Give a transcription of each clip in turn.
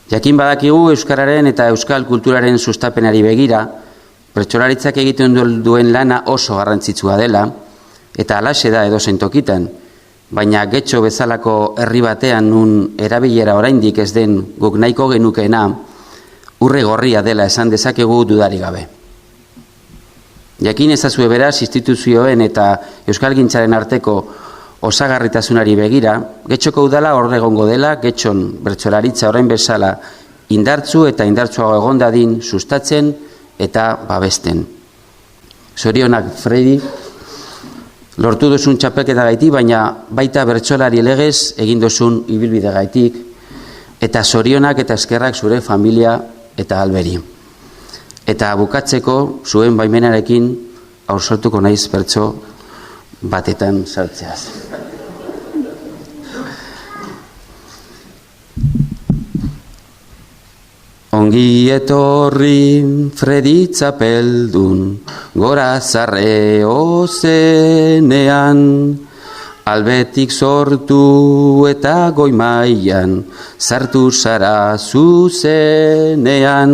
Jakin badakigu euskararen eta euskal kulturaren sustapenari begira, bertsolaritzak egiten duen lana oso garrantzitsua dela, eta halaxe da edozein tokitan, baina Getxo bezalako herri batean nun erabilera oraindik ez den guk nahiko genukeena, urre gorria dela esan dezakegu dudarik gabe. Jakin ezazue beraz instituzioen eta euskalgintzaren arteko osagarritasunari begira, Getxoko udala hor egongo dela, Getxon bertsolaritza orain bezala indartzu eta indartsuago egon dadin sustatzen eta babesten. Zorionak, Fredi, lortu duzun txapelketa gaitik, baina baita bertsolari legez egin duzun ibilbide gaitik, eta zorionak eta eskerrak zure familia eta alberi. Eta bukatzeko zuen baimenarekin ausartuko naiz bertso batetan sartzeaz. Ongi etorri Fredi txapeldun, gora zarre ozenean, albetik sortu eta goi mailan, sartu zara zuzenean,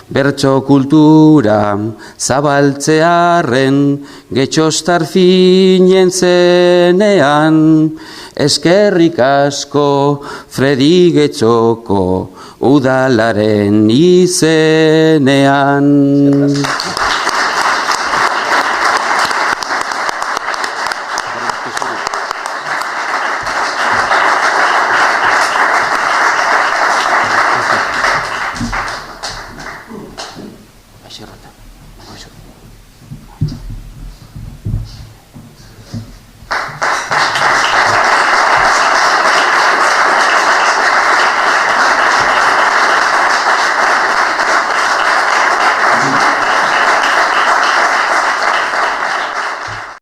bertso kultura zabaltzearen, Getxostar finen zenean, eskerrik asko Fredi Getxoko udalaren izenean.